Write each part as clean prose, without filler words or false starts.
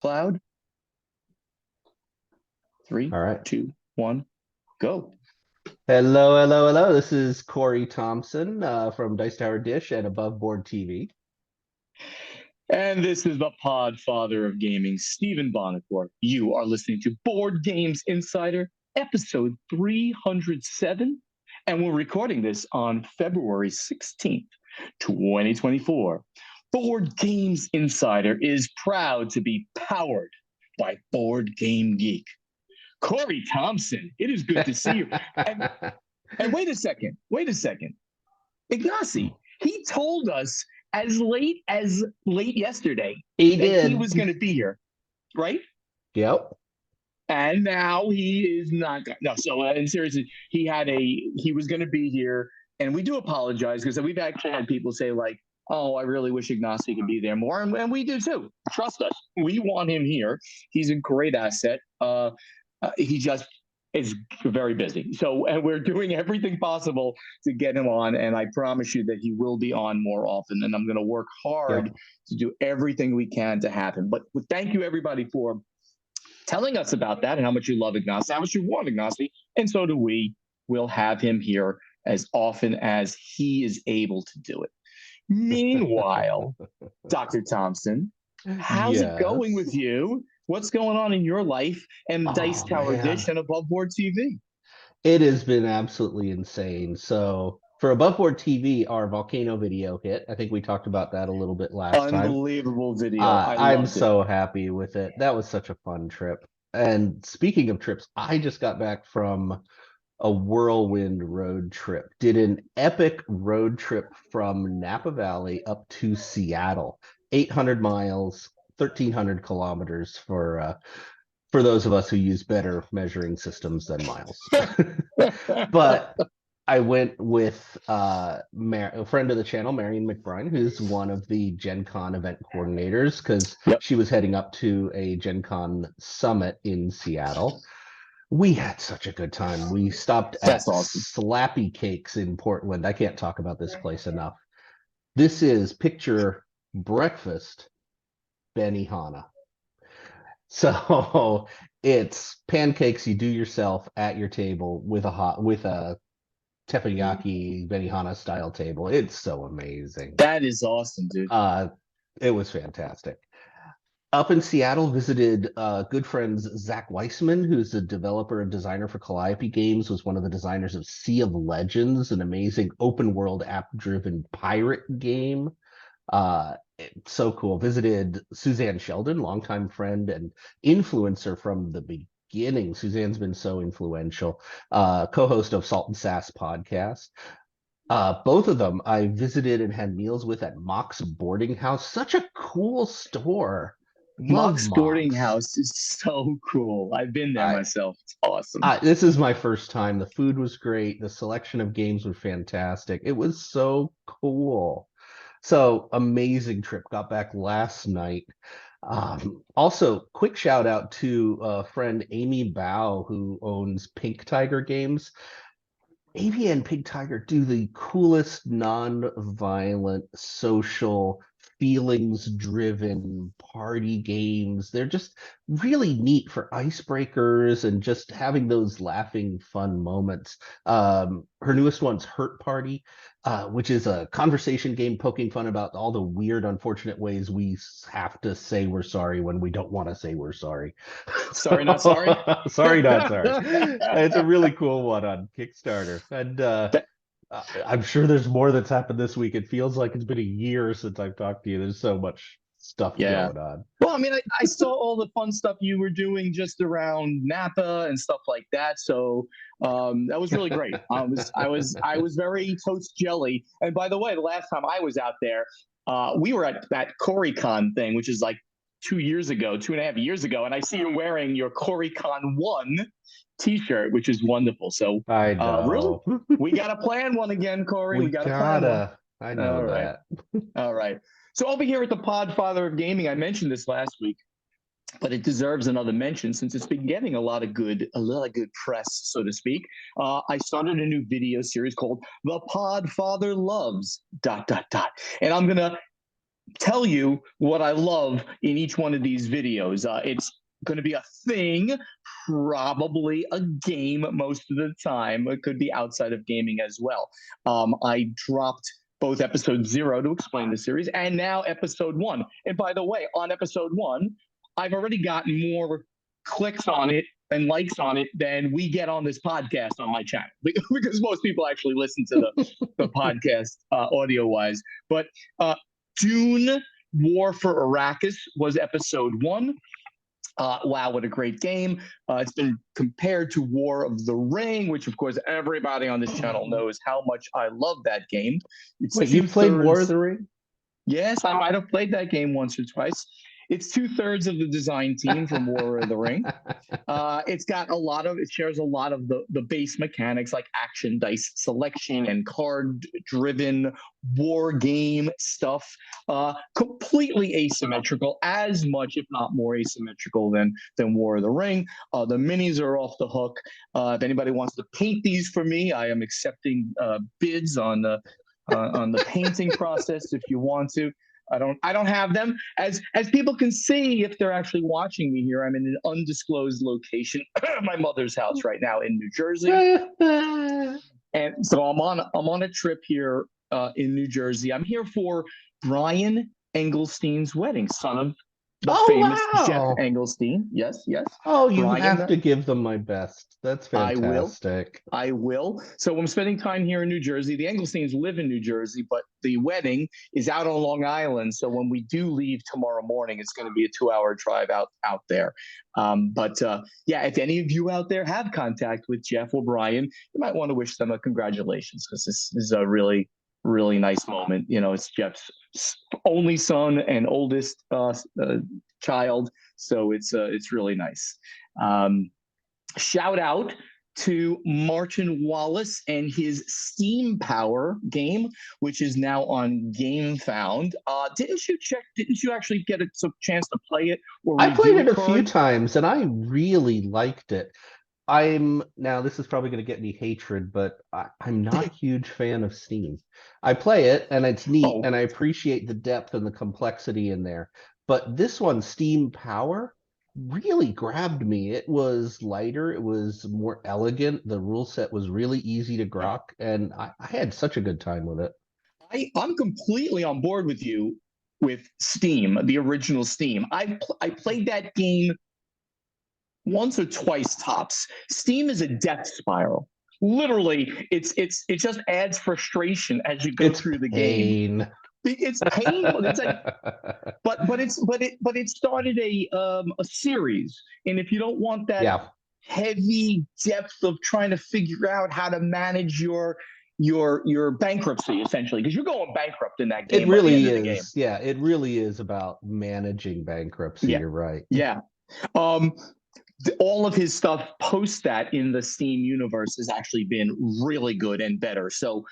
Cloud. All Three, right. 2, 1, go. Hello, hello, hello. This is Corey Thompson from Dice Tower Dish and Above Board TV. And this is the Podfather of Gaming, Stephen Bonacore. You are listening to Board Games Insider, episode 307, and we're recording this on February 16th, 2024. Board Games Insider is proud to be powered by Board Game Geek. Corey Thompson, it is good to see you. And, and wait a second, Ignacy, he told us as late yesterday He that he did. was going to be here, right? Yep. And now he is not. No, so in seriously, he was going to be here, and we do apologize because we've actually had people say like, "Oh, I really wish Ignacy could be there more," and we do too. Trust us, we want him here. He's a great asset. He just is very busy. So, and we're doing everything possible to get him on. And I promise you that he will be on more often. And I'm going to work hard Yep. to do everything we can to have him. But thank you, everybody, for telling us about that and how much you love Ignacy, how much you want Ignacy. And so do we. We'll have him here as often as he is able to do it. Meanwhile, Dr. Thompson, how's it going with Yes. you? What's going on in your life and Dice Oh Tower Dish man, and Above Board TV? it has been absolutely insane. So for Above Board TV, our volcano video hit. I think we talked about that a little bit last time. Unbelievable video. I I'm loved it. so happy with it. That was such a fun trip. And speaking of trips, I just got back from a whirlwind road trip. Did an epic road trip from Napa Valley up to Seattle. 800 miles, 1,300 kilometers for those of us who use better measuring systems than miles. But I went with a friend of the channel, Marion McBride, who's one of the Gen Con event coordinators, because Yep. she was heading up to a Gen Con summit in Seattle. We had such a good time. We stopped That's at awesome. Slappy Cakes in Portland. I can't talk about this place enough. This is picture breakfast Benihana. So it's pancakes you do yourself at your table with a teppanyaki Benihana style table. It's so amazing. That is awesome, dude. Uh, it was fantastic. Up in Seattle, visited good friends Zach Weissman, who's a developer and designer for Calliope Games, was one of the designers of Sea of Legends, an amazing open world app driven pirate game. So cool. Visited Suzanne Sheldon, longtime friend and influencer from the beginning. Suzanne's been so influential. Co-host of Salt and Sass podcast. Both of them I visited and had meals with at Mox Boarding House. Such a cool store. Love Mox Boarding Mox. House is so cool. I've been there I, myself. It's awesome. this is my first time. The food was great. The selection of games were fantastic. It was so cool. So amazing trip. Got back last night. Also, quick shout out to friend Amy Bao, who owns Pink Tiger Games. Amy and Pink Tiger do the coolest non-violent, social, feelings-driven party games. They're just really neat for icebreakers and just having those laughing, fun moments. Her newest one's Hurt Party, which is a conversation game poking fun about all the weird, unfortunate ways we have to say we're sorry when we don't want to say we're sorry. Sorry, not sorry. Sorry, not sorry. It's a really cool one on Kickstarter. And I'm sure there's more that's happened this week. It feels like it's been a year since I've talked to you. There's so much stuff Yeah. going on. Well, I mean, I saw all the fun stuff you were doing just around Napa and stuff like that. So that was really great. I was very toast jelly. And by the way, the last time I was out there, we were at that CoreyCon thing, which is like 2 years ago, 2.5 years ago, and I see you wearing your CoreyCon 1 T-shirt, which is wonderful. So I really, know. we got to plan one again, Corey. We We got to plan one. gotta. I All know right. that. All right. So over here at the Podfather of Gaming, I mentioned this last week, but it deserves another mention since it's been getting a lot of good press, so to speak. I started a new video series called The Podfather Loves ... And I'm gonna tell you what I love in each one of these videos. It's going to be a thing, probably a game most of the time. It could be outside of gaming as well. I dropped both episode 0 to explain the series and now episode 1. And by the way, on episode 1, I've already gotten more clicks on it and likes on it than we get on this podcast on my channel because most people actually listen to the podcast audio wise. But Dune War for Arrakis was episode 1. Wow, what a great game. It's been compared to War of the Ring, which, of course, everybody on this channel knows how much I love that game. It's Wait, you played War of the Ring? Yes, I might have played that game once or twice. It's 2/3 of the design team from War of the Ring. It's got it shares a lot of the base mechanics like action dice selection and card driven war game stuff. Completely asymmetrical, as much, if not more asymmetrical than War of the Ring. The minis are off the hook. If anybody wants to paint these for me, I am accepting bids on the painting process if you want to. I don't have them. As people can see if they're actually watching me here, I'm in an undisclosed location, my mother's house right now in New Jersey. And so I'm on a trip here in New Jersey. I'm here for Brian Engelstein's wedding, son of the famous Jeff Engelstein. Yes, yes. Oh, you Brian, have to give them my best. That's fantastic. I will. So I'm spending time here in New Jersey. The Engelsteins live in New Jersey, but the wedding is out on Long Island. So when we do leave tomorrow morning, it's going to be a 2-hour drive out there. Yeah, if any of you out there have contact with Jeff or Brian, you might want to wish them a congratulations, because this is a really, really nice moment. You know, it's Jeff's only son and oldest child, so it's really nice. Shout out to Martin Wallace and his Steam Power game, which is now on GameFound. Didn't you actually get a chance to play it? Or I played it a few times and I really liked it. Now this is probably going to get me hatred, but I'm not a huge fan of Steam. I play it and it's neat and I appreciate the depth and the complexity in there. But this one, Steam Power, really grabbed me. It was lighter, it was more elegant, the rule set was really easy to grok, and I had such a good time with it. I'm completely on board with you with Steam, the original Steam. I played that game once or twice tops. Steam is a death spiral. Literally, it just adds frustration as you go through the game. It's painful. It's like, but it started a series, and if you don't want that heavy depth of trying to figure out how to manage your bankruptcy, essentially, because you're going bankrupt in that game. It really is. Yeah, it really is about managing bankruptcy. Yeah. You're right. Yeah. All of his stuff post that in the Steam universe has actually been really good and better. So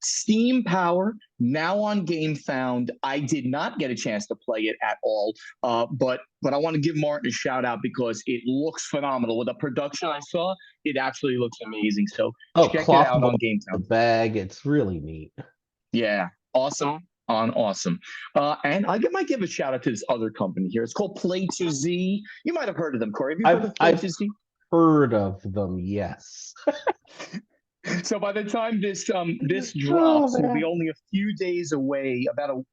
Steam Power, now on GameFound. I did not get a chance to play it at all, but I want to give Martin a shout out because it looks phenomenal. With the production I saw, it actually looks amazing. So check it out on GameFound. The bag, it's really neat. Yeah, awesome. Awesome. And I might give a shout out to this other company here. It's called Play2Z. You might have heard of them, Corey. Have you heard of Play2Z? Heard of them, yes. So by the time this drops, we'll be only a few days away, about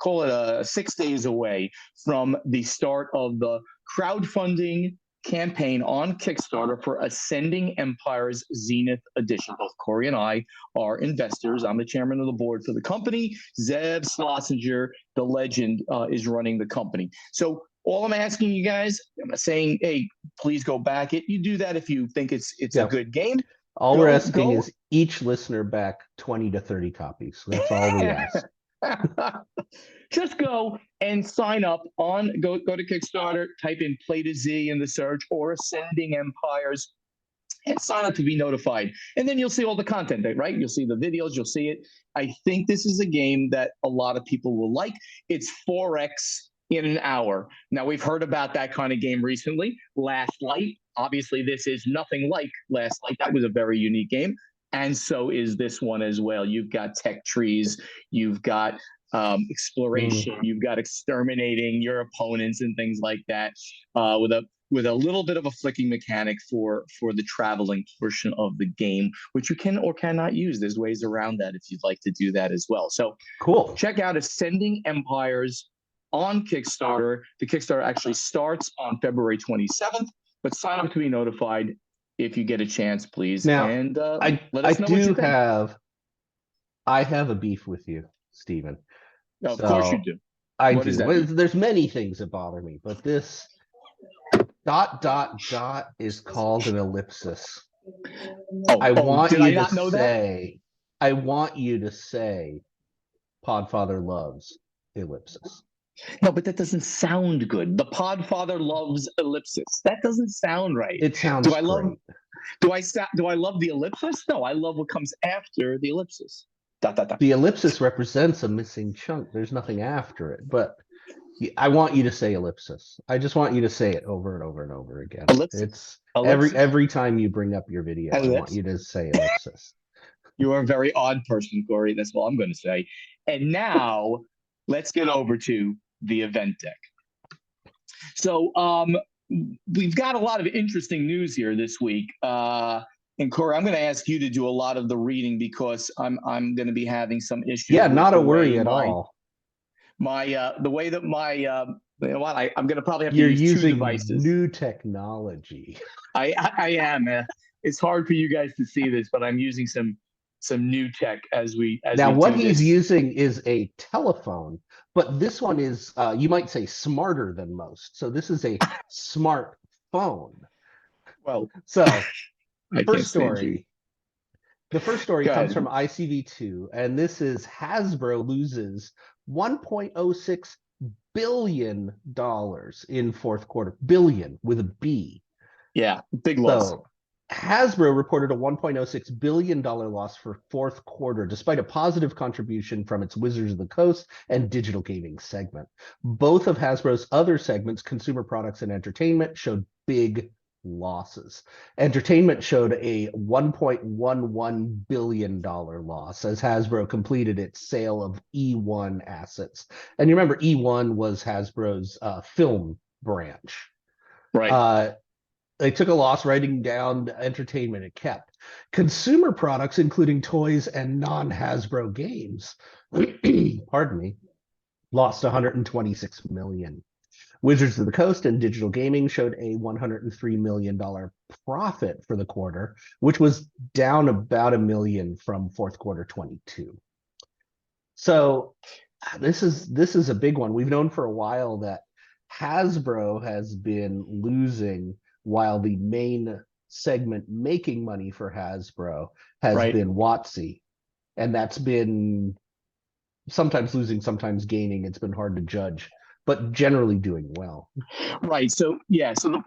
call it 6 days away from the start of the crowdfunding campaign on Kickstarter for Ascending Empires Zenith Edition. Both Corey and I are investors. I'm the chairman of the board for the company. Zev Schlesinger, the legend, is running the company. So all I'm asking you guys, I'm not saying, hey, please go back it. You do that if you think it's a good game. All we're asking is each listener back 20 to 30 copies. That's all we ask. Just go and sign up go to Kickstarter, type in Play2Z in the search or Ascending Empires, and sign up to be notified. And then you'll see all the content, right? You'll see the videos, you'll see it. I think this is a game that a lot of people will like. It's 4X in an hour. Now, we've heard about that kind of game recently. Last Light. Obviously, this is nothing like Last Light. That was a very unique game. And so is this one as well. You've got tech trees, you've got exploration. You've got exterminating your opponents and things like that, with a little bit of a flicking mechanic for the traveling portion of the game, which you can or cannot use. There's ways around that if you'd like to do that as well. So Cool. check out Ascending Empires on Kickstarter. The Kickstarter actually starts on February 27th, but sign up to be notified if you get a chance, please. Now, And let I us know what you do think. I have a beef with you, Stephen. Of course you do. I What do. is that? Well, there's many things that bother me, but this ... is called an ellipsis. I want did you I to not know that? say, I want you to say, Podfather loves ellipsis. No, but that doesn't sound good. The Podfather loves ellipsis. That doesn't sound right. It sounds Do I love? great. Do I love the ellipsis? No, I love what comes after the ellipsis. Dot, dot, dot. The ellipsis represents a missing chunk. There's nothing after it, but I want you to say ellipsis. I just want you to say it over and over and over again. Ellipsis. It's Ellipsis. every time you bring up your video, I want Ellipsis. you to say ellipsis. You are a very odd person, Corey. That's all I'm going to say. And now let's get over to the event deck. So we've got a lot of interesting news here this week. And Corey, I'm going to ask you to do a lot of the reading because I'm going to be having some issues. Yeah, with not a the way worry at all. the way that my you know what, I'm going to probably have You're to use two using devices. new technology. I am. It's hard for you guys to see this, but I'm using some new tech as we What do he's this. using is a telephone, but this one is you might say smarter than most. So this is a smart phone. Well, so I first can't stand you. story. The first story Go comes ahead. from ICV2, and this is Hasbro loses $1.06 billion in fourth quarter. Billion with a B. Yeah, big loss. So Hasbro reported a $1.06 billion loss for fourth quarter, despite a positive contribution from its Wizards of the Coast and digital gaming segment. Both of Hasbro's other segments, consumer products and entertainment, showed big losses. Entertainment showed a $1.11 billion loss as Hasbro completed its sale of E1 assets. And you remember E1 was Hasbro's film branch. Right. They took a loss writing down entertainment it kept. Consumer products, including toys and non-Hasbro games, pardon me, lost $126 million. Wizards of the Coast and digital gaming showed a $103 million profit for the quarter, which was down about $1 million from fourth quarter 22. So this is a big one. We've known for a while that Hasbro has been losing while the main segment making money for Hasbro has been WotC. And that's been sometimes losing, sometimes gaining. It's been hard to judge, but generally doing well. Right. So yeah. So the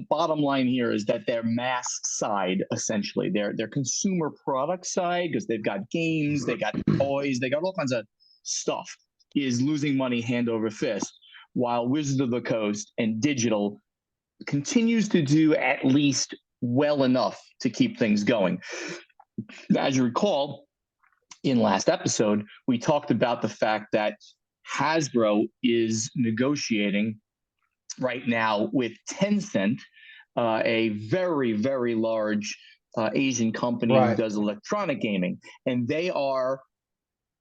bottom line here is that their mask side, essentially, their consumer product side, because they've got games, they got toys, they got all kinds of stuff, is losing money hand over fist, while Wizards of the Coast and digital continues to do at least well enough to keep things going. As you recall, in last episode, we talked about the fact that Hasbro is negotiating right now with Tencent, a very, very large Asian company who does electronic gaming. And they are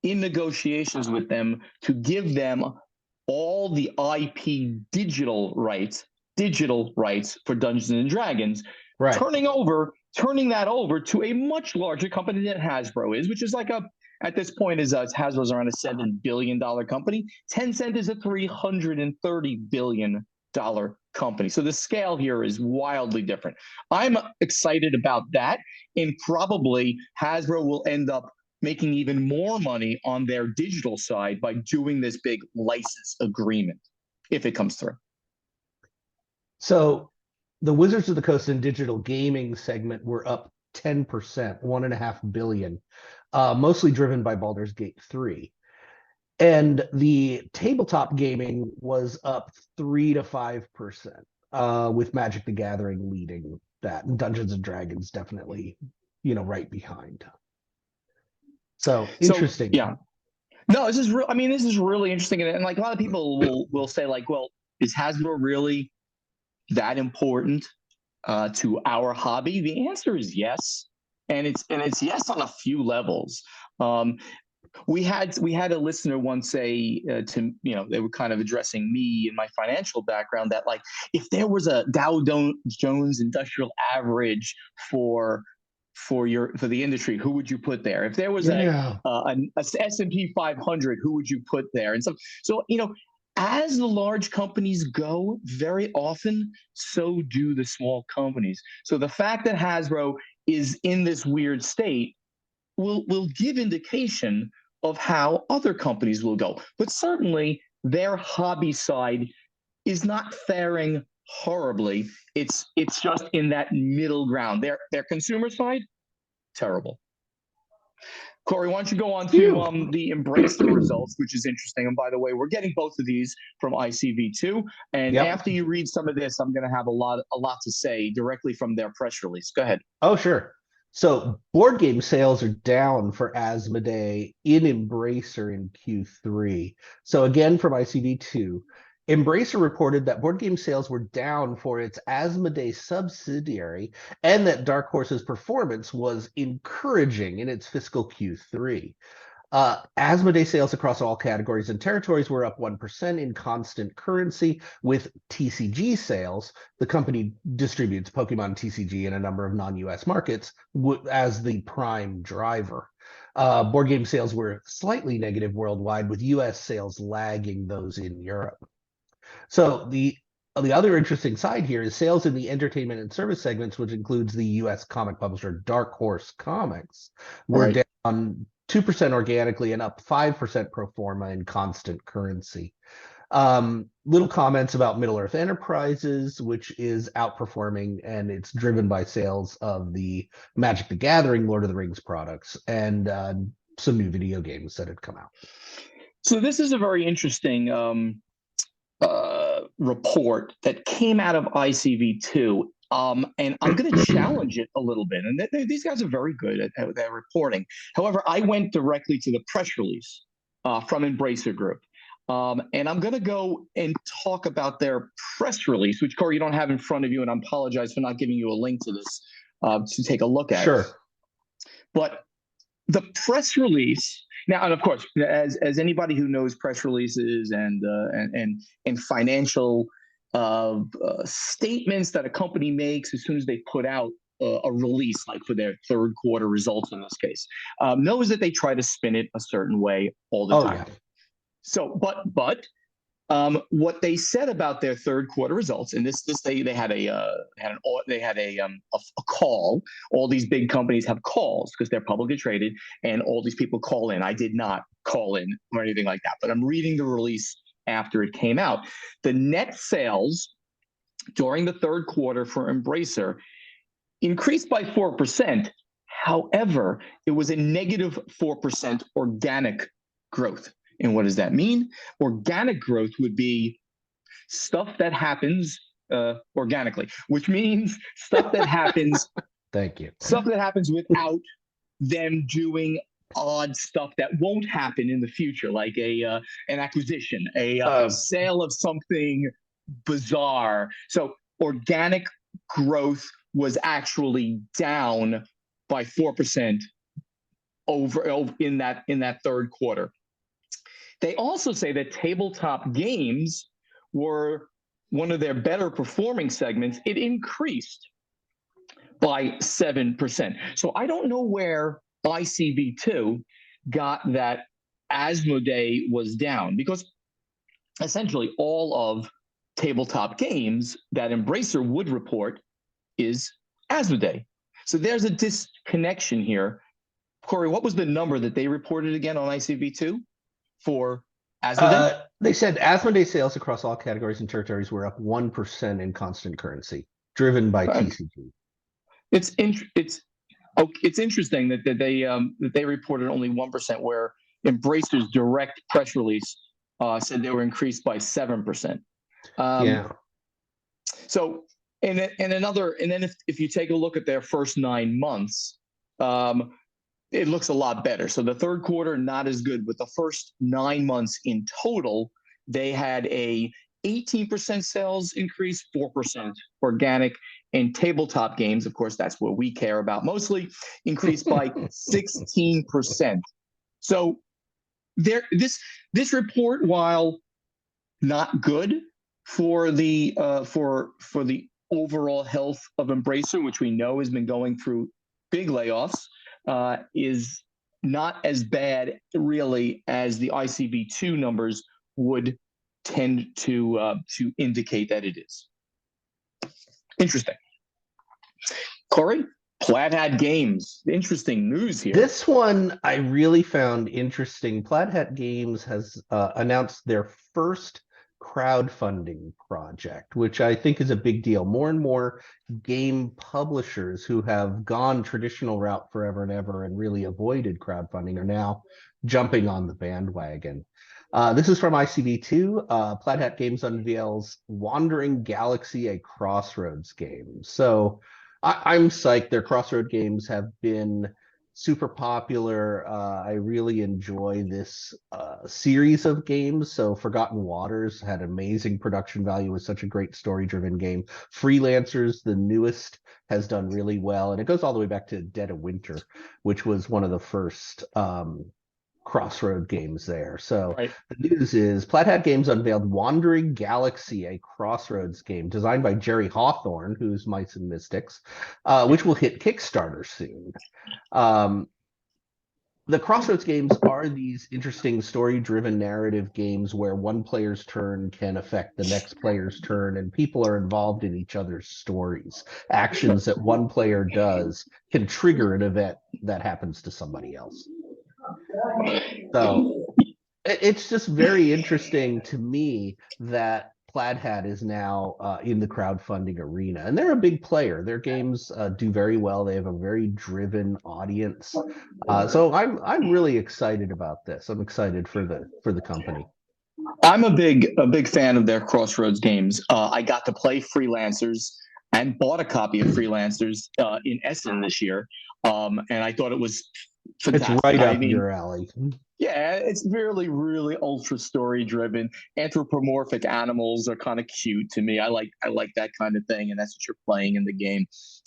in negotiations with them to give them all the IP digital rights for Dungeons and Dragons, turning that over to a much larger company than Hasbro is, which is like at this point Hasbro's around a $7 billion company. Tencent is a $330 billion company. So the scale here is wildly different. I'm excited about that, and probably Hasbro will end up making even more money on their digital side by doing this big license agreement if it comes through. So the Wizards of the Coast and digital gaming segment were up 10%, $1.5 billion, mostly driven by Baldur's Gate 3. And the tabletop gaming was up 3 to 5%, with Magic the Gathering leading that, and Dungeons and Dragons definitely, right behind. So interesting. Yeah. No, this is real. I mean, this is really interesting, and like a lot of people will say, like, well, is Hasbro really that important to our hobby? The answer is yes, and it's yes on a few levels. Um, we had a listener once say to, they were kind of addressing me and my financial background, that like, if there was a Jones Industrial Average for for the industry, who would you put there? If there was Yeah. a S&P 500, who would you put there? And so as the large companies go, very often so do the small companies. So the fact that Hasbro is in this weird state will give indication of how other companies will go. But certainly their hobby side is not faring horribly. It's just in that middle ground. Their consumer side, terrible. Corey, why don't you go on to Phew. the Embracer results, which is interesting. And by the way, we're getting both of these from ICV2. And Yep. after you read some of this, I'm going to have a lot to say directly from their press release. Go ahead. Oh, sure. So board game sales are down for Asmodee in Embracer in Q3. So again, from ICV2, Embracer reported that board game sales were down for its Asmodee subsidiary, and that Dark Horse's performance was encouraging in its fiscal Q3. Asmodee sales across all categories and territories were up 1% in constant currency, with TCG sales. The company distributes Pokemon TCG in a number of non-US markets as the prime driver. Board game sales were slightly negative worldwide, with US sales lagging those in Europe. So the other interesting side here is sales in the entertainment and service segments, which includes the US comic publisher Dark Horse Comics, were Right. down 2% organically and up 5% pro forma in constant currency. Little comments about Middle Earth Enterprises, which is outperforming, and it's driven by sales of the Magic the Gathering, Lord of the Rings products, and some new video games that had come out. So this is a very interesting report that came out of ICV2. And I'm going to challenge it a little bit. And these guys are very good at their reporting. However, I went directly to the press release from Embracer Group. And I'm going to go and talk about their press release, which, Corey, you don't have in front of you. And I apologize for not giving you a link to this to take a look at. Sure. But the press release now, and of course, as anybody who knows press releases and financial statements that a company makes as soon as they put out a release, like for their third quarter results in this case, knows that they try to spin it a certain way all the time. Yeah. So, but what they said about their third quarter results, and this they had a call. All these big companies have calls because they're publicly traded, and all these people call in. I did not call in or anything like that, but I'm reading the release after it came out. The net sales during the third quarter for Embracer increased by 4%. However, it was a negative 4% organic growth. And what does that mean? Organic growth would be stuff that happens organically, which means stuff that happens. Thank you. Stuff that happens without them doing odd stuff that won't happen in the future, like an acquisition, a sale of something bizarre. So organic growth was actually down by 4% over in that third quarter. They also say that tabletop games were one of their better performing segments. It increased by 7%. So I don't know where ICV2 got that Asmodee was down, because essentially all of tabletop games that Embracer would report is Asmodee. So there's a disconnection here. Corey, what was the number that they reported again on ICV2 for Asmodee? They said Asmodee sales across all categories and territories were up 1% in constant currency, driven by TCG. It's interesting that they reported only 1%, where Embracer's direct press release said they were increased by 7%. Yeah. So and then if you take a look at their first 9 months, it looks a lot better. So the third quarter, not as good. But the first 9 months in total, they had a 18% sales increase, 4% organic, and tabletop games, of course, that's what we care about mostly, increased by 16%. So this report, while not good for the overall health of Embracer, which we know has been going through big layoffs, is not as bad really as the ICV2 numbers would tend to indicate that it is. Interesting. Corey, Plaid Hat Games. Interesting news here. This one I really found interesting. Plaid Hat Games has announced their first crowdfunding project, which I think is a big deal. More and more game publishers who have gone traditional route forever and ever and really avoided crowdfunding are now jumping on the bandwagon. This is from ICV2. Plaid Hat Games unveils Wandering Galaxy, a Crossroads game. So I'm psyched. Their Crossroad games have been super popular. I really enjoy this series of games. So Forgotten Waters had amazing production value, was such a great story-driven game. Freelancers, the newest, has done really well. And it goes all the way back to Dead of Winter, which was one of the first Crossroad games there. So Right. the news is Plaid Hat Games unveiled Wandering Galaxy, a Crossroads game designed by Jerry Hawthorne, who's Mice and Mystics, which will hit Kickstarter soon. The Crossroads games are these interesting story-driven narrative games where one player's turn can affect the next player's turn, and people are involved in each other's stories. Actions that one player does can trigger an event that happens to somebody else. So it's just very interesting to me that Plaid Hat is now in the crowdfunding arena, and they're a big player. Their games do very well. They have a very driven audience. So I'm really excited about this. I'm excited for the company. I'm a big fan of their Crossroads games. I got to play Freelancers and bought a copy of Freelancers in Essen this year, and I thought it was fantastic. It's right up your alley. Yeah, it's really ultra story driven. Anthropomorphic animals are kind of cute to me. I like that kind of thing, and that's what you're playing in the game.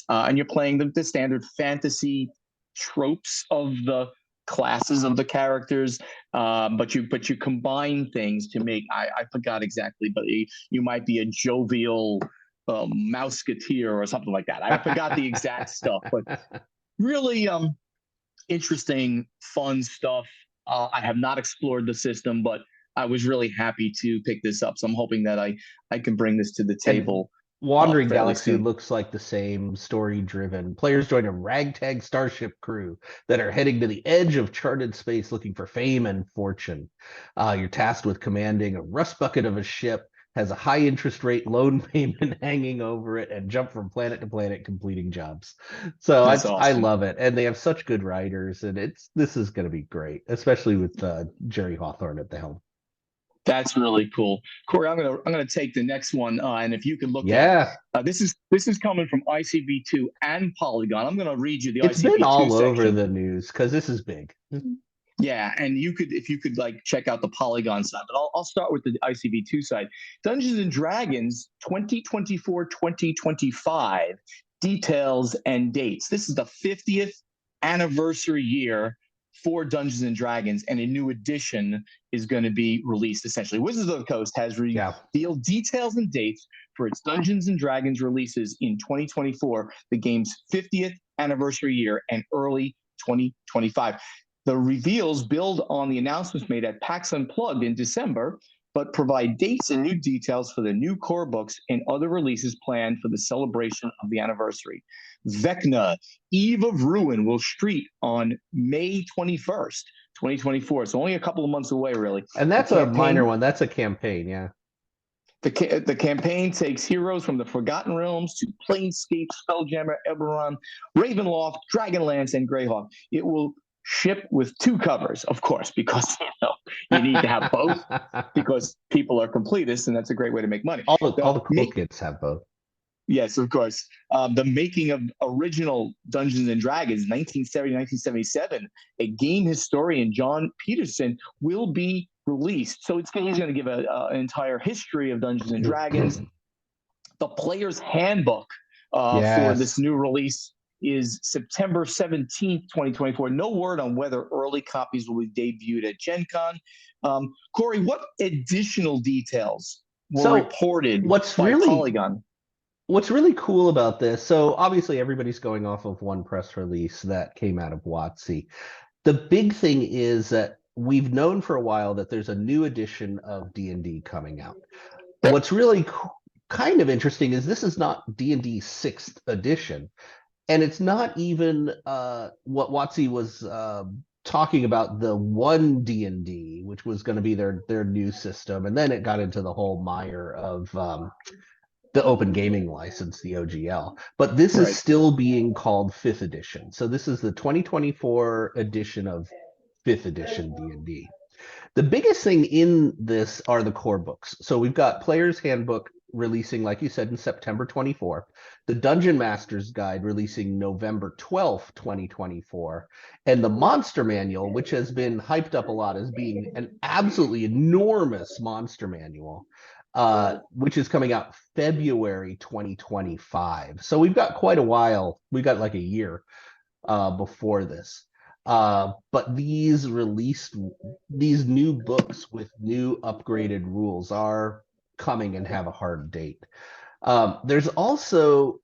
And you're playing the standard fantasy tropes of the classes of the characters, but you combine things to make. I forgot exactly, but you might be a jovial mouseketeer or something like that. I forgot the exact stuff, but really interesting, fun stuff. I have not explored the system, but I was really happy to pick this up. So I'm hoping that I can bring this to the table. Wandering Galaxy looks like the same story-driven. Players join a ragtag starship crew that are heading to the edge of charted space looking for fame and fortune. You're tasked with commanding a rust bucket of a ship, has a high interest rate loan payment hanging over it, and jump from planet to planet completing jobs. So Awesome. I love it, and they have such good writers, and this is going to be great, especially with Jerry Hawthorne at the helm. That's really cool, Corey. I'm gonna take the next one, and if you can look at this is coming from ICV2 and Polygon. I'm gonna read you the. It's ICV2 been all section. Over the news because this is big. Yeah, and if you could like check out the Polygon side, but I'll start with the ICV2 side. Dungeons and Dragons 2024-2025 details and dates. This is the 50th anniversary year for Dungeons and Dragons, and a new edition is going to be released. Essentially, Wizards of the Coast has revealed details and dates for its Dungeons and Dragons releases in 2024, the game's 50th anniversary year, and early 2025. The reveals build on the announcements made at PAX Unplugged in December, but provide dates and new details for the new core books and other releases planned for the celebration of the anniversary. Vecna, Eve of Ruin will street on May 21st, 2024. It's only a couple of months away, really. And that's a minor one. That's a campaign, yeah. The campaign takes heroes from the Forgotten Realms to Planescape, Spelljammer, Eberron, Ravenloft, Dragonlance, and Greyhawk. It will ship with 2 covers, of course, because you need to have both because people are completists, and that's a great way to make money. All the cool kids have both. Yes, of course. The making of original Dungeons and Dragons, 1970, 1977. A game historian, John Peterson, will be released. So he's going to give an entire history of Dungeons and Dragons. The player's handbook for this Yes. new release is September 17th, 2024. No word on whether early copies will be debuted at Gen Con. Corey, what additional details were So reported what's by really Polygon? what's really cool about this, so obviously everybody's going off of one press release that came out of WotC. The big thing is that we've known for a while that there's a new edition of D&D coming out. What's really kind of interesting is this is not D&D 6th edition, and it's not even what WotC was talking about, the one D&D, which was going to be their new system, and then it got into the whole mire of the open gaming license, the OGL. But this is Right. still being called 5th edition. So this is the 2024 edition of 5th edition D&D. The biggest thing in this are the core books. So we've got Player's Handbook releasing, like you said, in September 24, the Dungeon Master's Guide releasing November 12th, 2024, and the Monster Manual, which has been hyped up a lot as being an absolutely enormous monster manual, which is coming out February 2025. So we've got quite a while. We've got like a year before this. But these new books with new upgraded rules are coming and have a hard date. There's also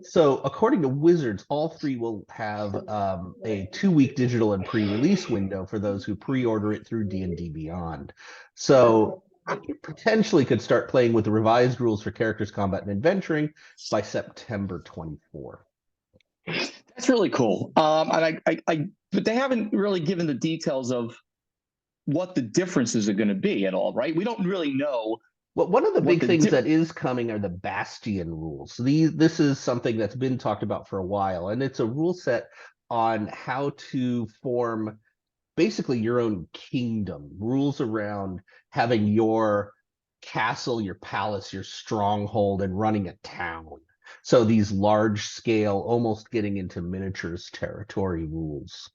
so according to Wizards, all three will have a 2-week digital and pre-release window for those who pre-order it through D&D Beyond. So you potentially could start playing with the revised rules for characters, combat, and adventuring by September 24. That's really cool. And but they haven't really given the details of what the differences are going to be at all, right? We don't really know. Well, one of the What big the things that is coming are the Bastion rules. This is something that's been talked about for a while, and it's a rule set on how to form basically your own kingdom, rules around having your castle, your palace, your stronghold, and running a town. So these large scale, almost getting into miniatures territory rules.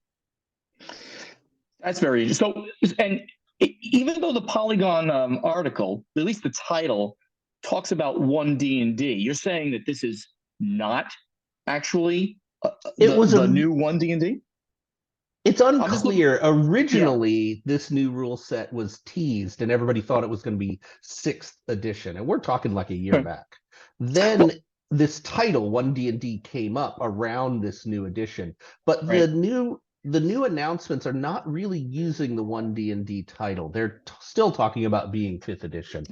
That's very interesting. So, and even though the Polygon article, at least the title, talks about one D&D, you're saying that this is not actually the new one D&D? It's unclear. Originally, this new rule set was teased, and everybody thought it was going to be 6th edition, and we're talking like a year back. Then this title, One D&D, came up around this new edition, but the new announcements are not really using the One D&D title. They're still talking about being 5th edition.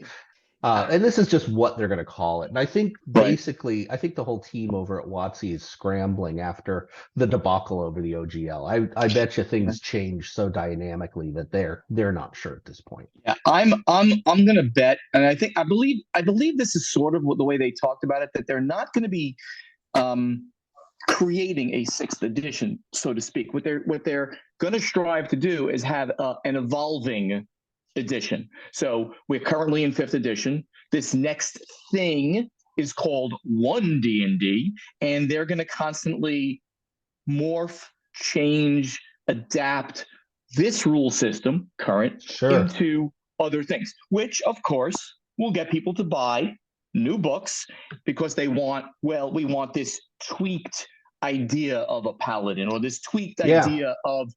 And this is just what they're going to call it. And I think basically, I think the whole team over at WotC is scrambling after the debacle over the OGL. I bet you things change so dynamically that they're not sure at this point. Yeah, I'm going to bet, and I believe this is sort of the way they talked about it, that they're not going to be creating a 6th edition, so to speak. What they're going to strive to do is have an evolving edition. So we're currently in 5th edition. This next thing is called one D&D, and they're going to constantly morph, change, adapt this rule system, current, into other things, which of course will get people to buy new books because they want, well, we want this tweaked idea of a paladin or this tweaked idea of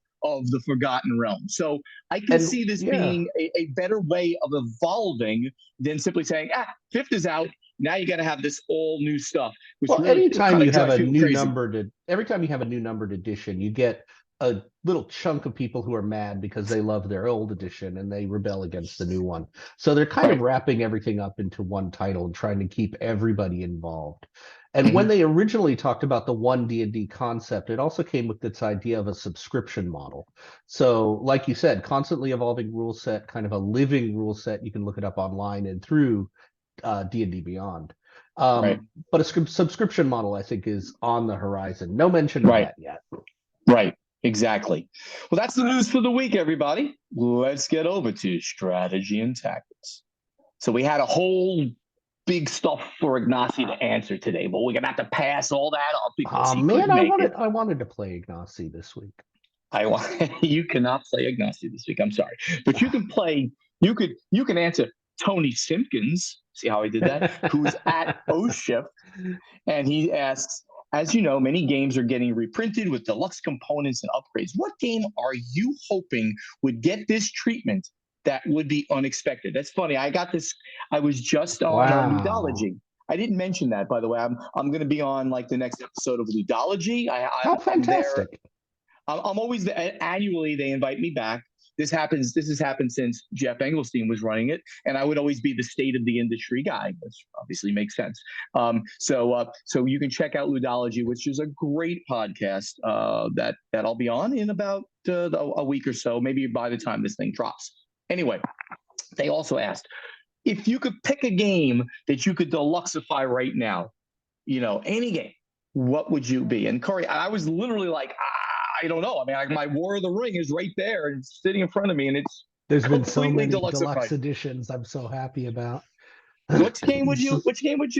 the Forgotten Realm. So I can see this being a better way of evolving than simply saying, 5th is out. Now you got to have this all new stuff. Well, really anytime you have a new every time you have a new numbered edition, you get a little chunk of people who are mad because they love their old edition and they rebel against the new one. So they're kind of wrapping everything up into one title and trying to keep everybody involved. And when they originally talked about the one D&D concept, it also came with this idea of a subscription model. So like you said, constantly evolving rule set, kind of a living rule set. You can look it up online and through D&D Beyond. But a subscription model, I think, is on the horizon. No mention of that yet. Right, exactly. Well, that's the news for the week, everybody. Let's get over to strategy and tactics. So we had a whole big stuff for Ignacy to answer today, but we're gonna have to pass all that up because Oh he man, couldn't make it. I wanted to play Ignacy this week. I want you cannot play Ignacy this week. I'm sorry, but you can play. You can answer Tony Simpkins. See how I did that? Who's at OSHIP, and he asks, as you know, many games are getting reprinted with deluxe components and upgrades. What game are you hoping would get this treatment that would be unexpected? That's funny. I got this. I was just on Wow. Ludology. I didn't mention that, by the way. I'm going to be on like the next episode of Ludology. How I'm there. fantastic. I'm always annually they invite me back. This has happened since Jeff Engelstein was running it, and I would always be the state of the industry guy, which obviously makes sense. So you can check out Ludology, which is a great podcast that I'll be on in about a week or so, maybe by the time this thing drops. Anyway, they also asked if you could pick a game that you could deluxify right now, any game, what would you be? And Corey, I was literally like, I don't know. I mean, my War of the Ring is right there and sitting in front of me, and it's There's been so completely many deluxified. deluxe editions I'm so happy about. Which game would you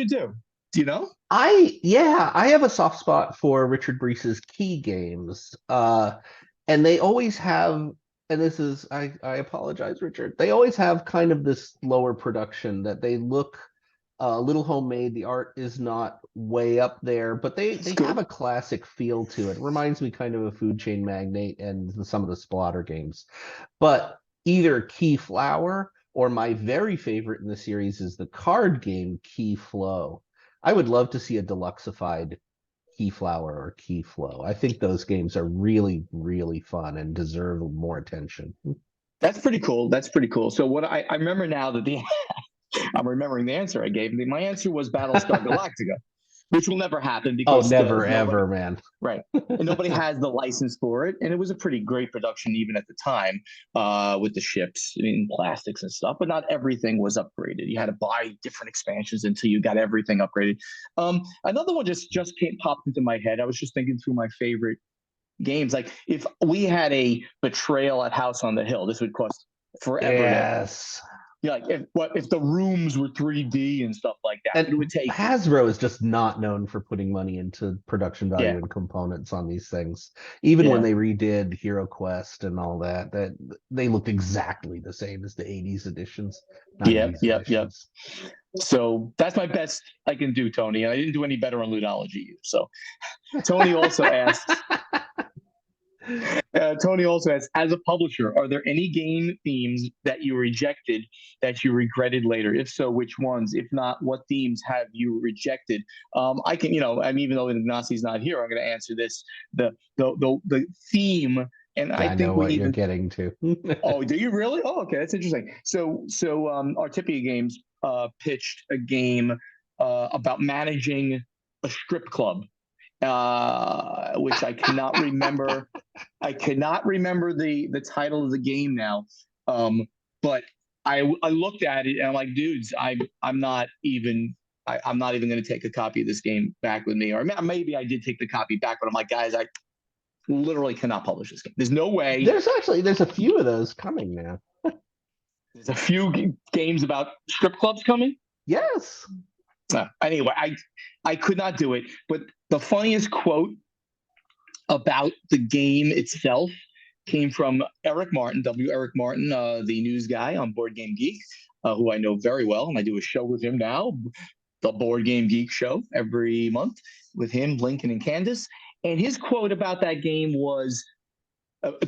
do? Do you know? I have a soft spot for Richard Breese's Key games. And they always have, and this is I apologize, Richard. They always have kind of this lower production that they look a little homemade. The art is not way up there, but they have a classic feel to it. Reminds me kind of a Food Chain Magnate and some of the Splotter games. But either Key Flower or my very favorite in the series is the card game Key Flow. I would love to see a deluxified Key Flower or Key Flow. I think those games are really, really fun and deserve more attention. That's pretty cool. That's pretty cool. So what I remember now that I'm remembering the answer I gave. My answer was Battlestar Galactica, which will never happen because never ever, man. Right. And nobody has the license for it. And it was a pretty great production even at the time with the ships in plastics and stuff, but not everything was upgraded. You had to buy different expansions until you got everything upgraded. Another one just popped into my head. I was just thinking through my favorite games. Like if we had a Betrayal at House on the Hill, this would cost forever. Yes. Like if the rooms were 3D and stuff like that, and it would take. Hasbro is just not known for putting money into production value and components on these things. Even when they redid Hero Quest and all that they looked exactly the same as the 80s editions. Yep. So that's my best I can do, Tony. I didn't do any better on Ludology. So Tony also asks. Tony also asks, as a publisher, are there any game themes that you rejected that you regretted later? If so, which ones? If not, what themes have you rejected? I can, even though Ignacy's not here, I'm going to answer this. The theme, and I think know what you're getting to. Oh, do you really? Oh, okay, that's interesting. So Artipia Games pitched a game about managing a strip club. Which I cannot remember. I cannot remember the title of the game now. But I looked at it and I'm like, dudes, I'm not even going to take a copy of this game back with me. Or maybe I did take the copy back, but I'm like, guys, I literally cannot publish this game. There's no way. There's a few of those coming now. There's a few games about strip clubs coming. Yes. Anyway, I could not do it. But the funniest quote about the game itself came from Eric Martin, Eric Martin, the news guy on Board Game Geek, who I know very well, and I do a show with him now, the Board Game Geek show, every month with him, Lincoln, and Candace. And his quote about that game was,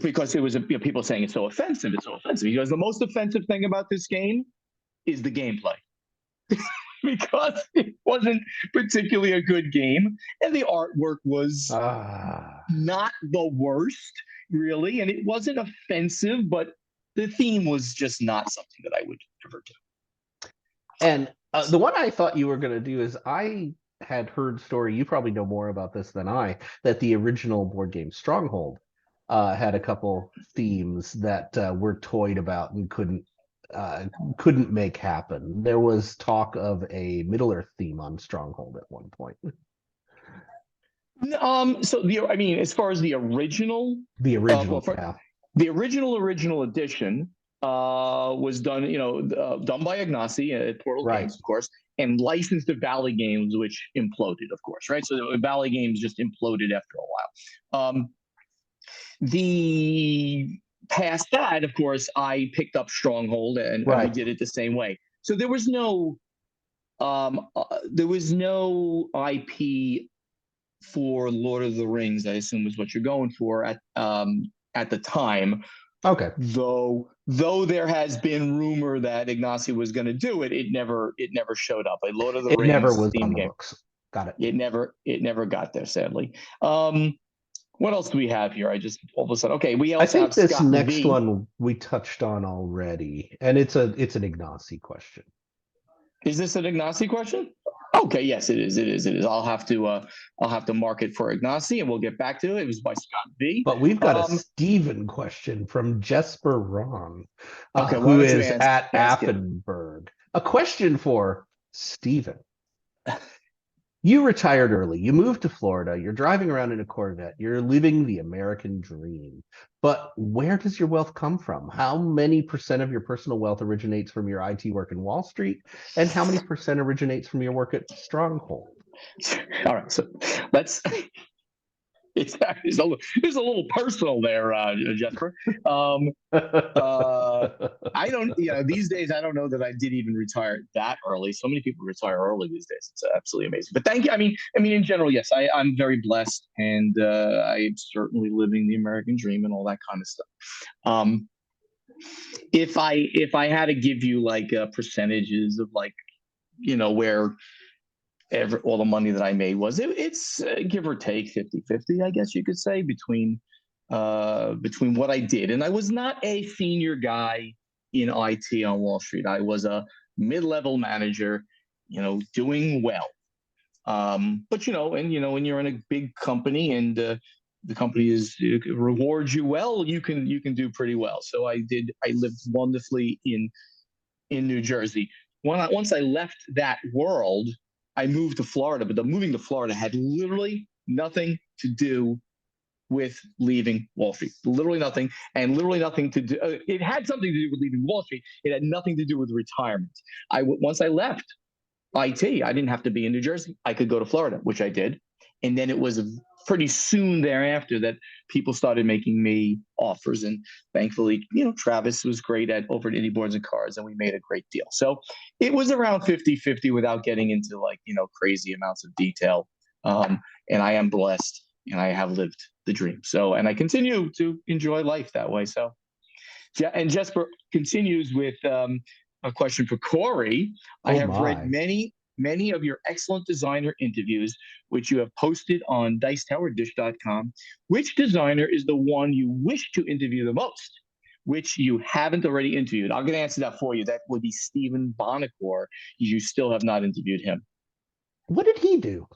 because it was people saying it's so offensive, He goes, the most offensive thing about this game is the gameplay. Because it wasn't particularly a good game, and the artwork was not the worst, really, and it wasn't offensive, but the theme was just not something that I would prefer to. And the one I thought you were going to do is I had heard story, you probably know more about this than I, that the original board game Stronghold had a couple themes that were toyed about and couldn't make happen. There was talk of a Middle-earth theme on Stronghold at one point. As far as the original, the original the original edition, was done, done by Ignacy at Portal Right. Games, of course, and licensed to Valley Games, which imploded, of course, right? So Valley Games just imploded after a while. The past that, of course, I picked up Stronghold, and we did it the same way. So there was no IP for Lord of the Rings, I assume is what you're going for at the time. Okay. Though there has been rumor that Ignacy was going to do it, it never showed up. Like Lord of the Rings, it never was on the game. books. Got it. It never got there, sadly. What else do we have here? I just all of a sudden, okay. We also I think have this Scott next V. one we touched on already, and it's an Ignacy question. Is this an Ignacy question? Okay, yes, it is. It is. I'll have to mark it for Ignacy, and we'll get back to it. It was by Scott V. But we've got a Steven question from Jesper Ron, who is at Affenberg. A question for Steven. You retired early. You moved to Florida. You're driving around in a Corvette. You're living the American dream. But where does your wealth come from? How many percent of your personal wealth originates from your IT work in Wall Street? And how many percent originates from your work at Stronghold? All right, so let's. There's a little personal there, Jesper. I don't, these days I don't know that I did even retire that early. So many people retire early these days. It's absolutely amazing. But thank you. I mean, in general, yes, I'm very blessed, and I'm certainly living the American dream and all that kind of stuff. If I had to give you like percentages of like, where all the money that I made was, it's give or take 50-50, I guess you could say, between what I did. And I was not a senior guy in IT on Wall Street. I was a mid-level manager, doing well. But when you're in a big company and the company rewards you well, you can do pretty well. So I lived wonderfully in New Jersey. Once I left that world, I moved to Florida, but the moving to Florida had literally nothing to do with leaving Wall Street. Literally nothing, and literally nothing to do. It had something to do with leaving Wall Street. It had nothing to do with retirement. Once I left IT, I didn't have to be in New Jersey. I could go to Florida, which I did, and then it was pretty soon thereafter that people started making me offers, and thankfully, Travis was great over at Indie Boards and Cards, and we made a great deal. So it was around 50-50 without getting into like crazy amounts of detail. And I am blessed, and I have lived the dream. So, and I continue to enjoy life that way. So, and Jesper continues with a question for Corey. I have read many of your excellent designer interviews, which you have posted on dicetowerdish.com. Which designer is the one you wish to interview the most, which you haven't already interviewed? I'm going to answer that for you. That would be Stephen Bonacore. You still have not interviewed him. What did he do?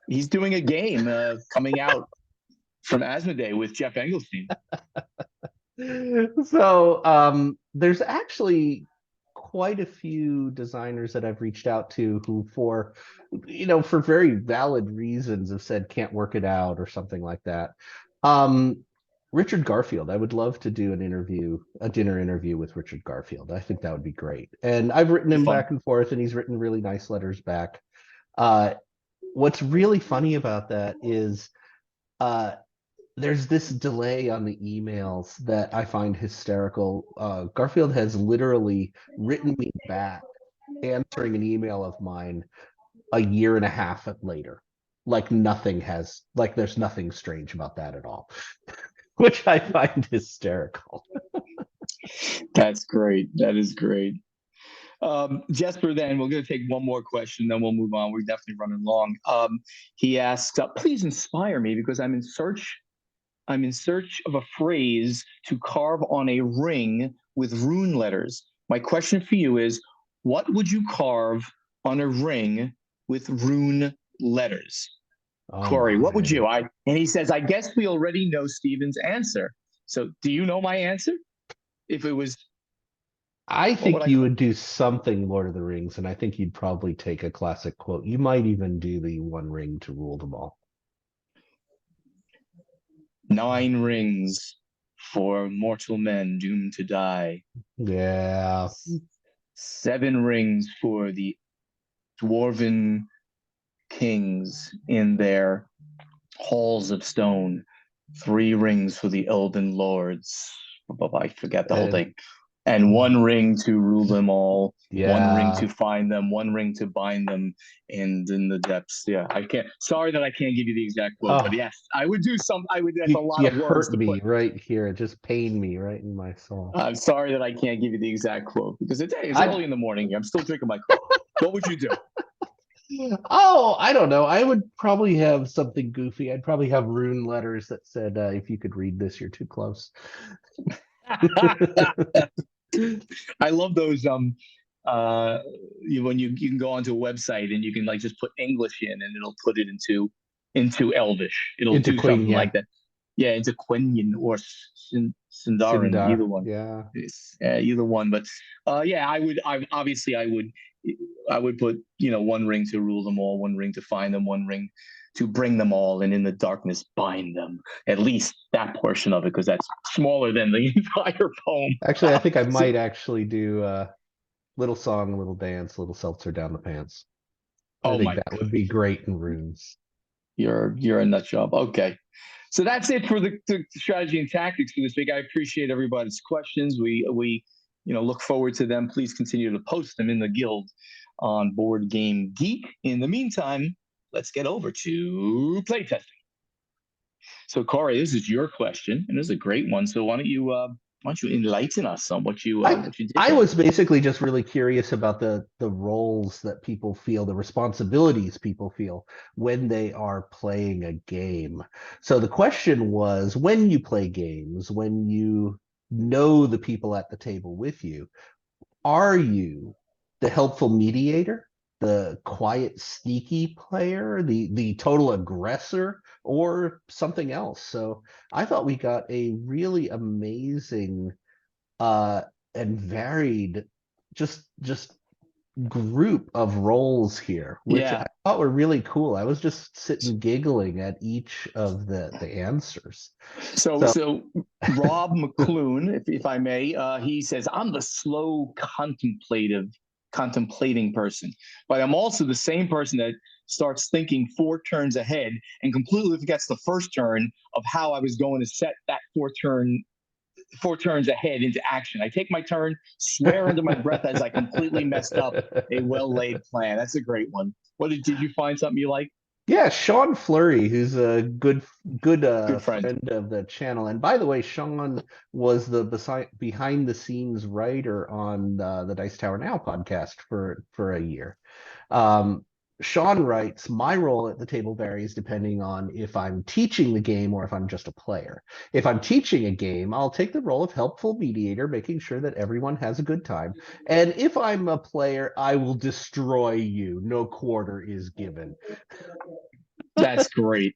He's doing a game coming out from Asmodee with Jeff Engelstein. So there's actually quite a few designers that I've reached out to who for very valid reasons have said can't work it out or something like that. Richard Garfield, I would love to do a dinner interview with Richard Garfield. I think that would be great. And I've written him back and forth, and he's written really nice letters back. What's really funny about that is there's this delay on the emails that I find hysterical. Garfield has literally written me back answering an email of mine a year and a half later. Like there's nothing strange about that at all, which I find hysterical. That's great. That is great. Jesper, then we're going to take one more question, then we'll move on. We're definitely running long. He asks, please inspire me because I'm in search of a phrase to carve on a ring with rune letters. My question for you is, what would you carve on a ring with rune letters? Corey, what would you? And he says, I guess we already know Steven's answer. So do you know my answer? If it was... I think you would do something Lord of the Rings, and I think you'd probably take a classic quote. You might even do the one ring to rule them all. 9 rings for mortal men doomed to die. Yeah. 7 rings for the dwarven kings in their halls of stone. 3 rings for the elven lords. I forget the whole And thing. And 1 ring to rule them all. 1 ring yeah. to find them. 1 ring to bind them in the depths. Yeah, I can't. Sorry that I can't give you the exact quote, but Oh, yes, I would do some. I would. That's you, a lot you of words hurt to put. me right here. It just pained me right in my soul. I'm sorry that I can't give you the exact quote because it's I early in the morning here. I'm still drinking my coffee. What would you do? Oh, I don't know. I would probably have something goofy. I'd probably have rune letters that said, if you could read this, you're too close. I love those. When you can go onto a website and you can like just put English in and it'll put it into Elvish. It'll Into do Queen, something yeah. like that. Yeah, into Quenya or Sindarin, either Sindar, one. yeah. Either one. But yeah, I would. I would put 1 ring to rule them all, 1 ring to find them, 1 ring to bring them all, and in the darkness bind them. At least that portion of it, because that's smaller than the entire poem. Actually, I think I So, might actually do little song, little dance, little seltzer down the pants. I oh think my that would be great in runes. you're a nut job. Okay. So that's it for the strategy and tactics for this week. I appreciate everybody's questions. We look forward to them. Please continue to post them in the guild on Board Game Geek. In the meantime, let's get over to playtesting. So Corey, this is your question, and this is a great one. So why don't you enlighten us on I what you did I here? was basically just really curious about the roles that people feel, the responsibilities people feel when they are playing a game. So the question was, when you play games, when you know the people at the table with you, are you the helpful mediator, the quiet, sneaky player, the total aggressor, or something else? So I thought we got a really amazing uh, and varied just group of roles here, which I Yeah. thought were really cool. I was just sitting giggling at each of the answers. So So so Rob McClune, if I may, he says I'm the slow contemplating person, but I'm also the same person that starts thinking 4 turns ahead and completely forgets the first turn of how I was going to set that 4 turns ahead into action. I take my turn, swear under my breath as I completely messed up a well laid plan. That's a great one. What did you find something you like? yeah, Sean Flurry, who's a good Good friend. friend of the channel. And by the way, Sean was the behind the scenes writer on the Dice Tower Now podcast for a year. Um, Sean writes, my role at the table varies depending on if I'm teaching the game or if I'm just a player. If I'm teaching a game, I'll take the role of helpful mediator, making sure that everyone has a good time. And if I'm a player, I will destroy you. No quarter is given. That's great.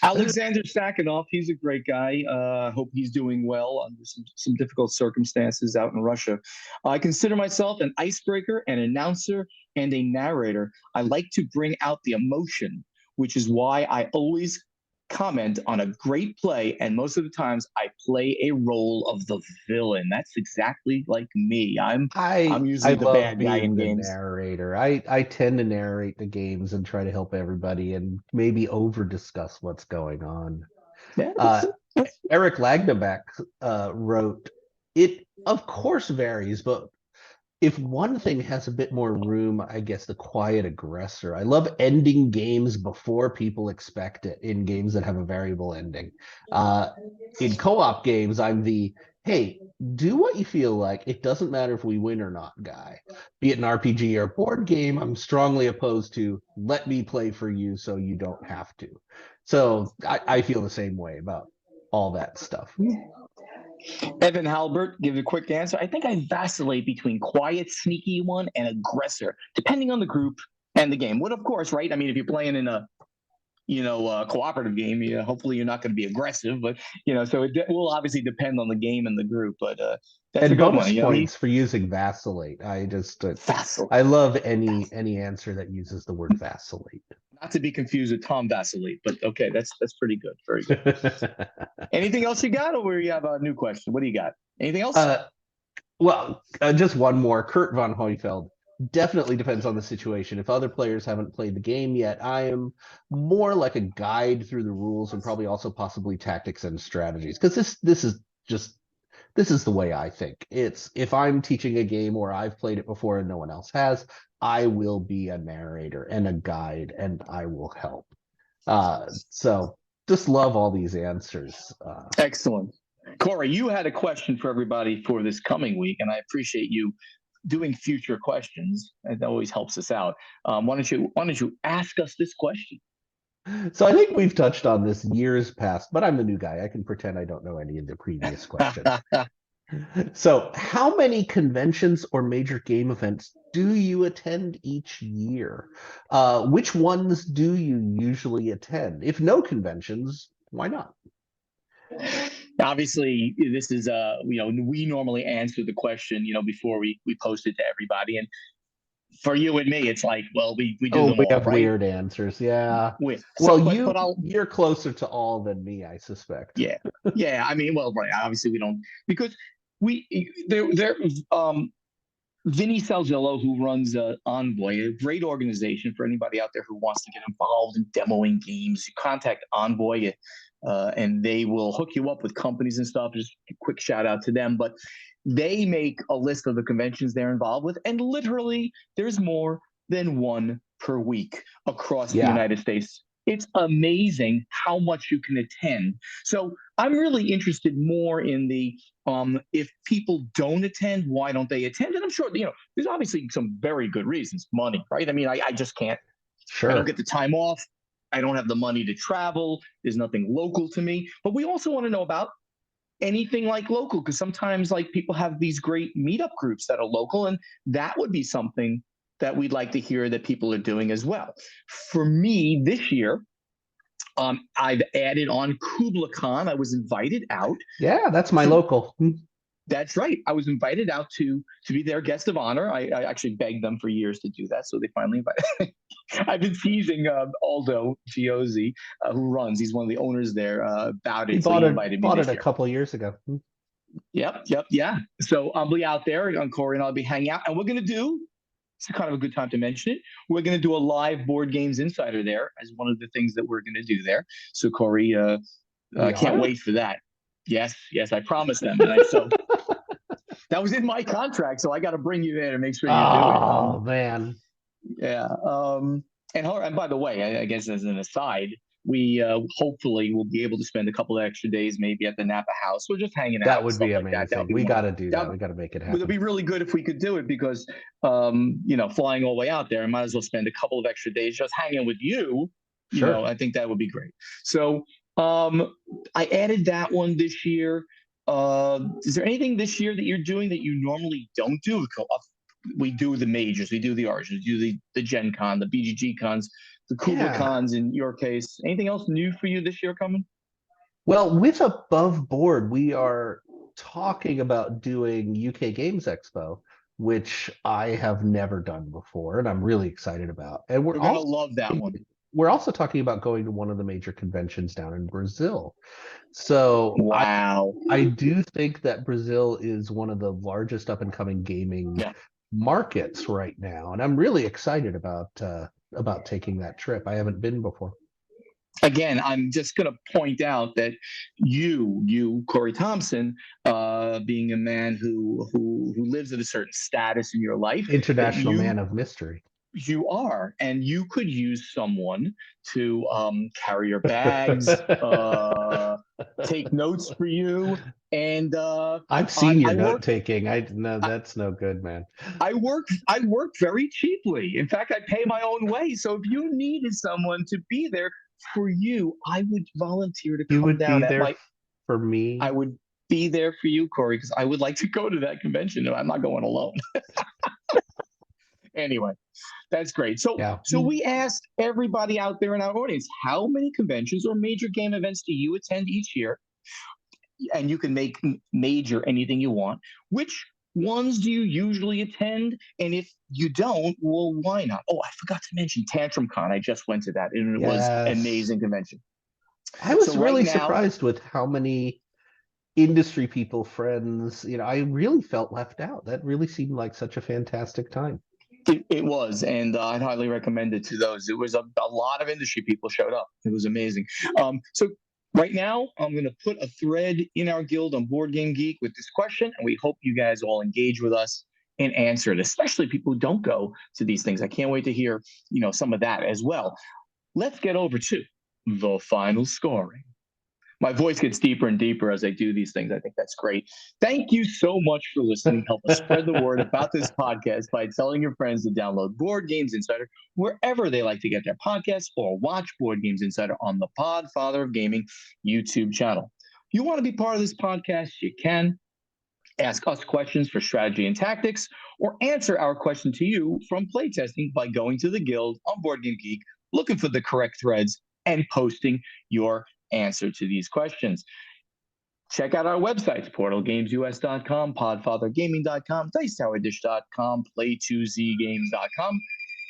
Alexander Sakhanov, he's a great guy. Hope he's doing well under some difficult circumstances out in Russia. I consider myself an icebreaker, an announcer, and a narrator. I like to bring out the emotion, which is why I always comment on a great play, and most of the times I play a role of the villain. That's exactly like me. I'm I usually the love bad guy in being the games. narrator. I tend to narrate the games and try to help everybody and maybe over discuss what's going on. Yeah, Uh, Eric Lagnaback wrote, it of course varies, but if one thing has a bit more room, I guess the quiet aggressor. I love ending games before people expect it in games that have a variable ending. Uh, in co-op games, I'm the hey, do what you feel like. It doesn't matter if we win or not guy. Be it an RPG or board game, I'm strongly opposed to let me play for you so you don't have to. So I feel the same way about all that stuff. Evan Halbert gives a quick answer. I think I vacillate between quiet, sneaky one and aggressor, depending on the group and the game. What, of course, right? I mean, if you're playing in a cooperative game, hopefully you're not going to be aggressive, but so it will obviously depend on the game and the group. But that's a And good one. bonus You know, he points for using vacillate. I just vacillate. I love any answer that uses the word vacillate. Not to be confused with Tom Vasily, but okay, that's pretty good. Very good. Anything else you got, or you have a new question? What do you got? Anything else? Just one more. Kurt von Hoyfeld. Definitely depends on the situation. If other players haven't played the game yet, I am more like a guide through the rules and probably also possibly tactics and strategies. Because this is the way I think. It's if I'm teaching a game or I've played it before and no one else has, I will be a narrator and a guide and I will help. So just love all these answers. Excellent. Corey, you had a question for everybody for this coming week, and I appreciate you doing future questions. It always helps us out. Why don't you ask us this question? So I think we've touched on this years past, but I'm the new guy. I can pretend I don't know any of the previous questions. So how many conventions or major game events do you attend each year? Which ones do you usually attend? If no conventions, why not? Obviously, this is we normally answer the question before we post it to everybody, and for you and me, it's like, well, we do them We all, have right? weird answers. Yeah. So, Well, you're closer to all than me, I suspect. Yeah. I mean, well, right. Obviously, we don't, because Vinny Salzillo, who runs Envoy, a great organization for anybody out there who wants to get involved in demoing games. You contact Envoy, and they will hook you up with companies and stuff. Just a quick shout out to them. But they make a list of the conventions they're involved with, and literally there's more than one per week across the United States. It's amazing how much you can attend. So I'm really interested more in the if people don't attend, why don't they attend? And I'm sure there's obviously some very good reasons. Money, right? I mean, I just can't. Sure. I don't get the time off. I don't have the money to travel. There's nothing local to me. But we also want to know about anything like local, because sometimes like people have these great meetup groups that are local, and that would be something that we'd like to hear that people are doing as well. For me this year, I've added on Kubla Khan. I was invited out. Yeah, that's my local. That's right. I was invited out to be their guest of honor. I actually begged them for years to do that, so they finally invited. I've been teasing Aldo Giozzi, who runs. He's one of the owners there. About it. He So bought he invited me it this a year. couple of years ago. Yep, yeah. So I'll be out there, and Corey and I'll be hanging out, and we're gonna do. It's kind of a good time to mention it. We're going to do a live Board Games Insider there as one of the things that we're going to do there. So Corey, can't wait for that. Yes, I promised them. So that was in my contract, so I got to bring you there to make sure you do it. Oh man. Yeah. And by the way, I guess as an aside, we hopefully will be able to spend a couple of extra days maybe at the Napa House. We're just hanging out. That would be amazing. Like that. We got to do that. We got to make it happen. It would be really good if we could do it, because flying all the way out there, I might as well spend a couple of extra days just hanging with you. Sure. I think that would be great. So I added that one this year. Is there anything this year that you're doing that you normally don't do? We do the majors, we do the Origins, we do the Gen Con, the BGG cons, the Kubla cons in your case. Anything else new for you this year coming? Well, with Above Board, we are talking about doing UK Games Expo, which I have never done before, and I'm really excited about. And we're going to love that one. We're also talking about going to one of the major conventions down in Brazil. So wow. I do think that Brazil is one of the largest up and coming gaming markets right now, and I'm really excited about taking that trip. I haven't been before. Again, I'm just going to point out that you, Corey Thompson, being a man who lives at a certain status in your life, international man of mystery. You are, and you could use someone to carry your bags, take notes for you, and I've seen your note taking. No, that's no good, man. I work very cheaply. In fact, I pay my own way. So if you needed someone to be there for you, I would volunteer to come down. You would be there for me. I would be there for you, Corey, because I would like to go to that convention, and I'm not going alone. Anyway, that's great. So we asked everybody out there in our audience, how many conventions or major game events do you attend each year? And you can make major anything you want. Which ones do you usually attend? And if you don't, well, why not? Oh, I forgot to mention Tantrum Con. I just went to that, and it was an Yes. amazing convention. I So was right really now, surprised with how many industry people, friends, I really felt left out. That really seemed like such a fantastic time. it was, and I'd highly recommend it to those. It was a lot of industry people showed up. It was amazing. So right now, I'm going to put a thread in our guild on Board Game Geek with this question, and we hope you guys all engage with us and answer it, especially people who don't go to these things. I can't wait to hear, some of that as well. Let's get over to the final scoring. My voice gets deeper and deeper as I do these things. I think that's great. Thank you so much for listening. Help us spread the word about this podcast by telling your friends to download Board Games Insider wherever they like to get their podcasts or watch Board Games Insider on the Podfather of Gaming YouTube channel. If you want to be part of this podcast, you can ask us questions for strategy and tactics, or answer our question to you from playtesting by going to the guild on Board Game Geek, looking for the correct threads, and posting your answer to these questions. Check out our websites, portalgamesus.com, podfathergaming.com, dicetowerdish.com, play2zgames.com,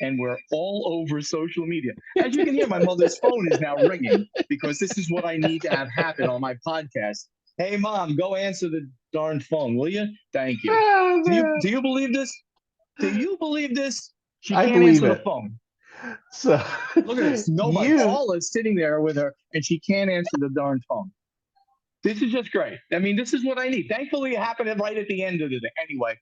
and we're all over social media. As you can hear, my mother's phone is now ringing because this is what I need to have happen on my podcast. Hey, Mom, go answer the darn phone, will you? Thank you. Oh, Do you believe this? Do you believe this? She I can't believe answer the it. phone. So Look at this. Nobody. you Paula's sitting there with her, and she can't answer the darn phone. This is just great. I mean, this is what I need. Thankfully, it happened right at the end of the day. Anyway,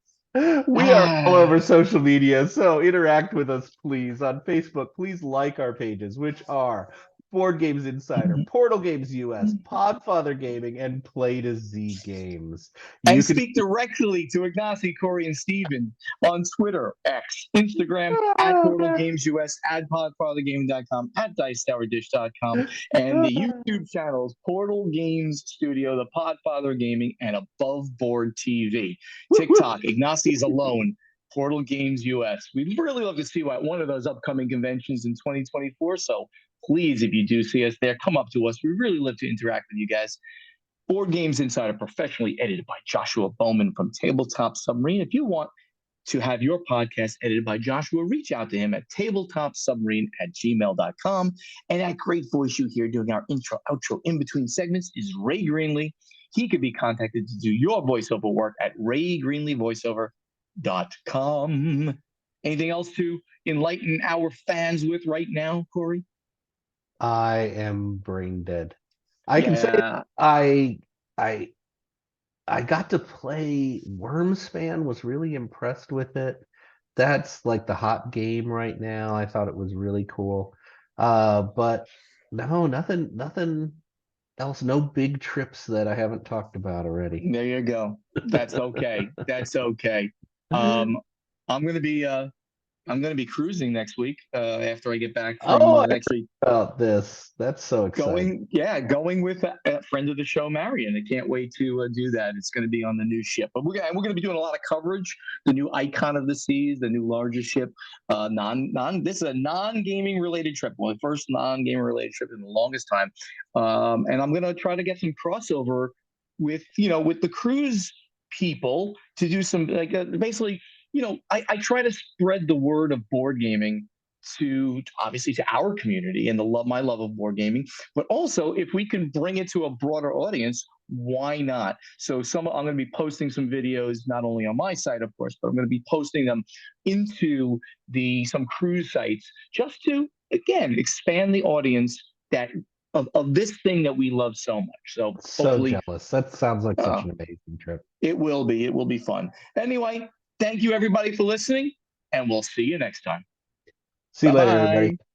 we are all over social media, so interact with us, please. On Facebook, please like our pages, which are Board Games Insider, Portal Games US, Podfather Gaming, and Play to Z Games. and You can speak directly to Ignacy, Corey, and Steven on Twitter, X, Instagram, at Portal Games US, at podfathergaming.com, at dicetowerdish.com, and the YouTube channels Portal Games Studio, the Podfather Gaming, and Above Board TV. TikTok, Ignacy's alone. Portal Games US. We'd really love to see you at one of those upcoming conventions in 2024. So please, if you do see us there, come up to us. We really love to interact with you guys. Board Games Insider, professionally edited by Joshua Bowman from Tabletop Submarine. If you want to have your podcast edited by Joshua, reach out to him at tabletopsubmarine@gmail.com. And that great voice you hear doing our intro, outro, in between segments is Ray Greenlee. He could be contacted to do your voiceover work at raygreenleevoiceover.com. Anything else to enlighten our fans with right now, Corey? I am brain dead. I can say Yeah. I I I got to play Wormspan, was really impressed with it. That's like the hot game right now. I thought it was really cool. But no, nothing else, no big trips that I haven't talked about already. There you go. That's okay. That's okay. Um, I'm gonna be cruising next week after I get back from Oh, I heard actually about this. That's so exciting. going with a friend of the show, Marion. I can't wait to do that. It's going to be on the new ship, but we're gonna be doing a lot of coverage. The new Icon of the Seas, the new largest ship. This is a non-gaming related trip. Well, the first non-gaming related trip in the longest time. And I'm gonna try to get some crossover with with the cruise people to do some like basically. I try to spread the word of board gaming to obviously to our community and my love of board gaming, but also if we can bring it to a broader audience, why not? So I'm going to be posting some videos not only on my site, of course, but I'm going to be posting them into some cruise sites just to again expand the audience that of this thing that we love so much. So So hopefully jealous. That sounds like such an amazing trip. it will be. It will be fun. Anyway, thank you everybody for listening, and we'll see you next time. See you later, everybody. Bye-bye.